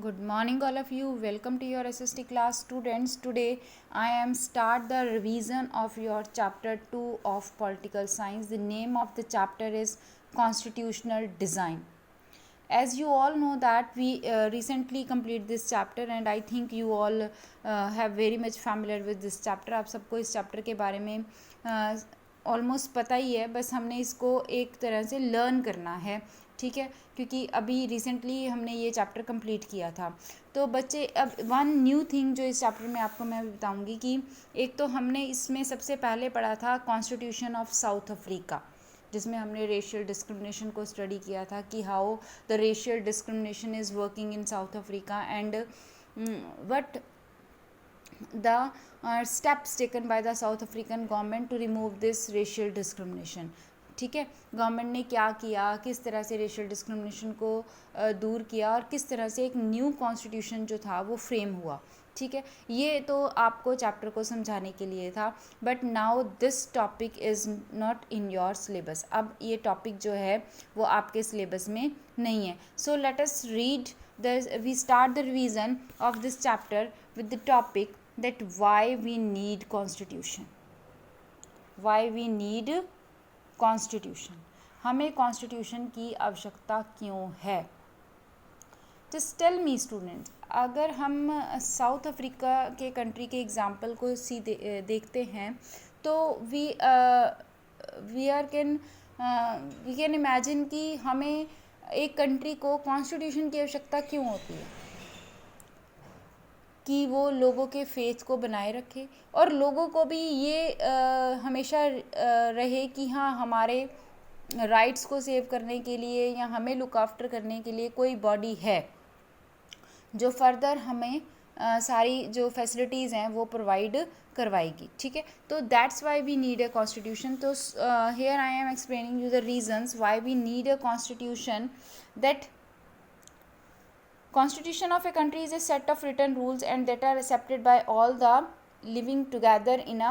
Good morning all of you. Welcome to your SST class students. Today I am start the revision of your chapter 2 of political science. The name of the chapter is constitutional design. As you all know that we recently complete this chapter and I think you all have very much familiar with this chapter. आप सबको इस chapter के बारे में almost पता ही है, बस हमने इसको एक तरह से लर्न करना है, ठीक है, क्योंकि अभी रिसेंटली हमने ये चैप्टर कंप्लीट किया था. तो बच्चे अब वन न्यू थिंग जो इस चैप्टर में आपको मैं बताऊंगी कि एक तो हमने इसमें सबसे पहले पढ़ा था कॉन्स्टिट्यूशन ऑफ साउथ अफ्रीका, जिसमें हमने रेशियल डिस्क्रिमिनेशन को स्टडी किया था कि how the racial discrimination is working in south Africa and what the steps taken by the South African government to remove this racial discrimination. ठीक है, government ने क्या किया, किस तरह से रेशियल डिस्क्रिमिनेशन को दूर किया और किस तरह से एक न्यू कॉन्स्टिट्यूशन जो था वो फ्रेम हुआ. ठीक है, ये तो आपको चैप्टर को समझाने के लिए था. But now this topic is not in your syllabus. अब ये टॉपिक जो है वो आपके सिलेबस में नहीं है. So let us read we start the revision of this chapter with the topic that why we need constitution. Why we need constitution. हमें constitution की आवश्यकता क्यों है? Just tell me students, अगर हम साउथ अफ्रीका के कंट्री के example को देखते हैं तो वी कैन इमेजिन कि हमें एक कंट्री को कॉन्स्टिट्यूशन की आवश्यकता क्यों होती है कि वो लोगों के फेथ को बनाए रखे और लोगों को भी ये हमेशा रहे कि हाँ, हमारे राइट्स को सेव करने के लिए या हमें लुक आफ्टर करने के लिए कोई बॉडी है जो फर्दर हमें सारी जो फैसिलिटीज़ हैं वो प्रोवाइड करवाएगी. ठीक है, तो that's why we need a constitution. तो here I am explaining you the reasons why we need a constitution. That constitution of a country is a set of written rules and that are accepted by all the living together in a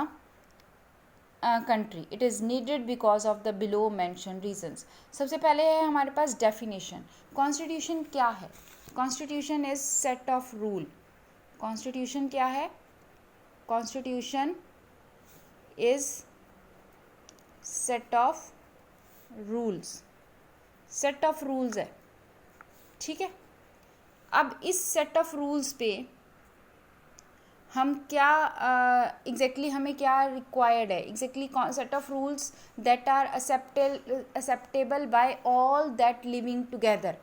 country. It is needed because of the below mentioned reasons. सबसे पहले है हमारे पास definition. Constitution क्या है? Constitution is set of rule. Constitution क्या है? Constitution is set of rules. Set of rules है, ठीक है. अब इस सेट ऑफ रूल्स पे हम क्या एग्जैक्टली हमें क्या रिक्वायर्ड है. Exactly set of rules that are acceptable by all that living together.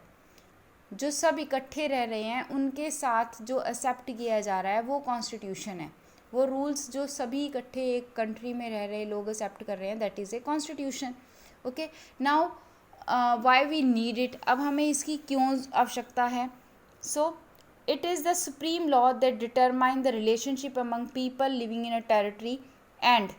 जो सब इकट्ठे रह रहे हैं उनके साथ जो एक्सेप्ट किया जा रहा है वो कॉन्स्टिट्यूशन है. वो रूल्स जो सभी इकट्ठे एक कंट्री में रह रहे लोग एक्सेप्ट कर रहे हैं, that is a constitution. Okay, now why we need it. अब हमें इसकी क्यों आवश्यकता है? So, it is the supreme law that determine the relationship among people living in a territory and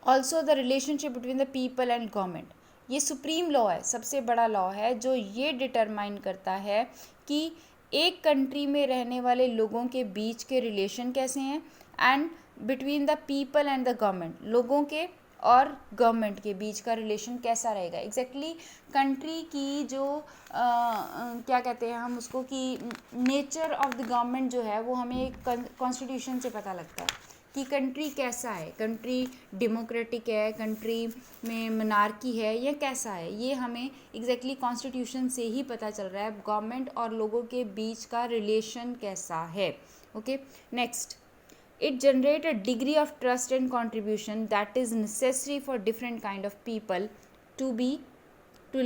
also the relationship between the people and government. ये supreme law है, सबसे बड़ा लॉ है जो ये डिटरमाइन करता है कि एक कंट्री में रहने वाले लोगों के बीच के रिलेशन कैसे हैं and between the people and the government. लोगों के और गवर्नमेंट के बीच का रिलेशन कैसा रहेगा. एग्जैक्टली कंट्री की जो क्या कहते हैं हम उसको कि नेचर ऑफ द गवर्नमेंट जो है वो हमें कॉन्स्टिट्यूशन से पता लगता है कि कंट्री कैसा है. कंट्री डेमोक्रेटिक है, कंट्री में मोनार्की है या कैसा है, ये हमें एग्जैक्टली कॉन्स्टिट्यूशन से ही पता चल रहा है. गवर्नमेंट और लोगों के बीच का रिलेशन कैसा है. Okay, next. It generates a degree of trust and contribution that is necessary for different kind of people to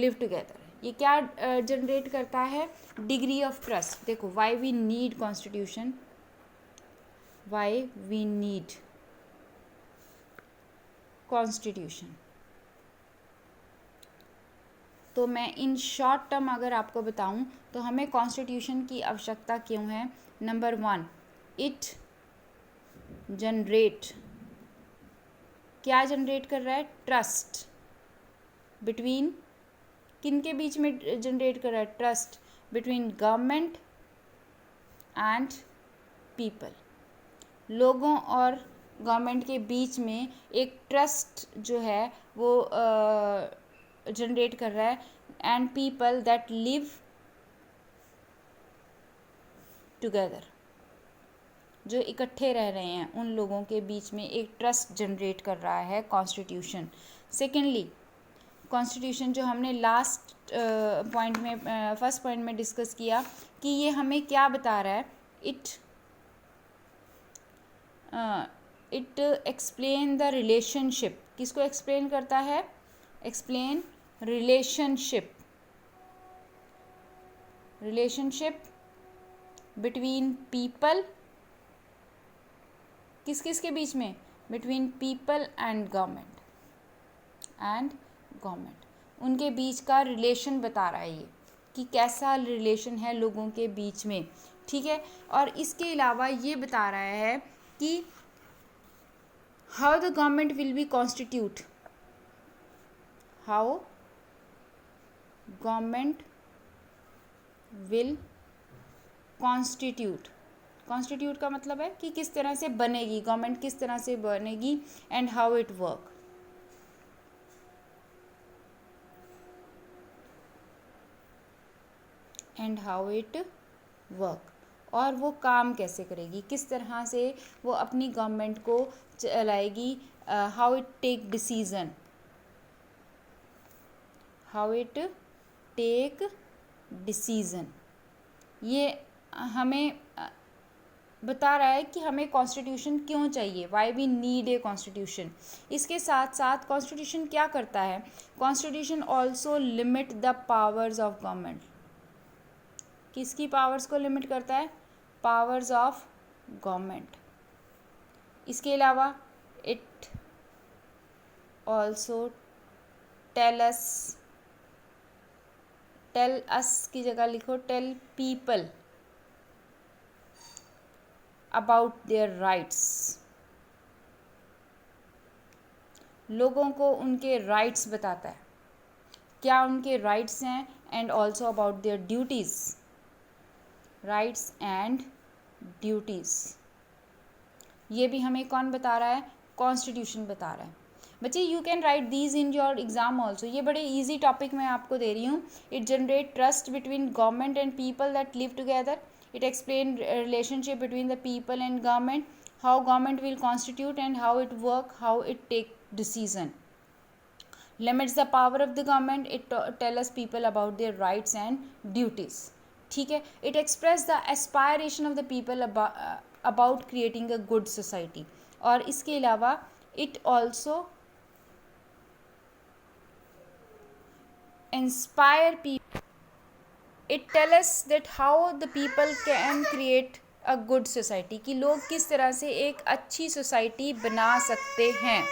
live together. ये क्या जनरेट करता है? Degree of trust. देखो, why we need constitution, why we need constitution. तो मैं in short term अगर आपको बताऊं तो हमें कॉन्स्टिट्यूशन की आवश्यकता क्यों है. Number 1, it generate. क्या जनरेट कर रहा है? ट्रस्ट. बिटवीन किन के बीच में जनरेट कर रहा है? Trust between government and people. लोगों और गवर्नमेंट के बीच में एक ट्रस्ट जो है वो जनरेट कर रहा है and people that live together, जो इकट्ठे रह रहे हैं उन लोगों के बीच में एक ट्रस्ट जनरेट कर रहा है कॉन्स्टिट्यूशन। सेकेंडली, कॉन्स्टिट्यूशन जो हमने लास्ट पॉइंट में फर्स्ट पॉइंट में डिस्कस किया कि ये हमें क्या बता रहा है, इट एक्सप्लेन द रिलेशनशिप। किसको एक्सप्लेन करता है? एक्सप्लेन रिलेशनशिप बिटवीन पीपल, किस किस के बीच में? बिटवीन पीपल एंड गवर्नमेंट, उनके बीच का रिलेशन बता रहा है ये कि कैसा रिलेशन है लोगों के बीच में, ठीक है। और इसके अलावा ये बता रहा है कि how the government will be constitute, how government will constitute का मतलब है कि किस तरह से बनेगी गवर्नमेंट, किस तरह से बनेगी, एंड हाउ इट वर्क। और वो काम कैसे करेगी, किस तरह से वो अपनी गवर्नमेंट को चलाएगी, हाउ इट टेक डिसीजन, ये हमें बता रहा है कि हमें कॉन्स्टिट्यूशन क्यों चाहिए, why we need a constitution. इसके साथ साथ कॉन्स्टिट्यूशन क्या करता है? Constitution also limit the powers of government. किसकी पावर्स को लिमिट करता है? Powers of government. इसके अलावा इट ऑल्सो टेल अस की जगह लिखो tell people about their rights. लोगों को उनके राइट्स बताता है, क्या उनके राइट्स हैं, and also about their duties, rights and duties. ये भी हमें कौन बता रहा है? कॉन्स्टिट्यूशन बता रहा है। बच्चे you can write these in your exam also, ये बड़े ईजी टॉपिक मैं आपको दे रही हूँ। It generate trust between government and people that live together, it explain relationship between the people and government, how government will constitute and how it work, how it take decision, limits the power of the government, it tell us people about their rights and duties, ठीक है। it express the aspiration of the people about creating a good society, और इसके अलावा it also inspire people, it tell us that how the people can create a good society, कि लोग किस तरह से एक अच्छी सोसाइटी बना सकते हैं।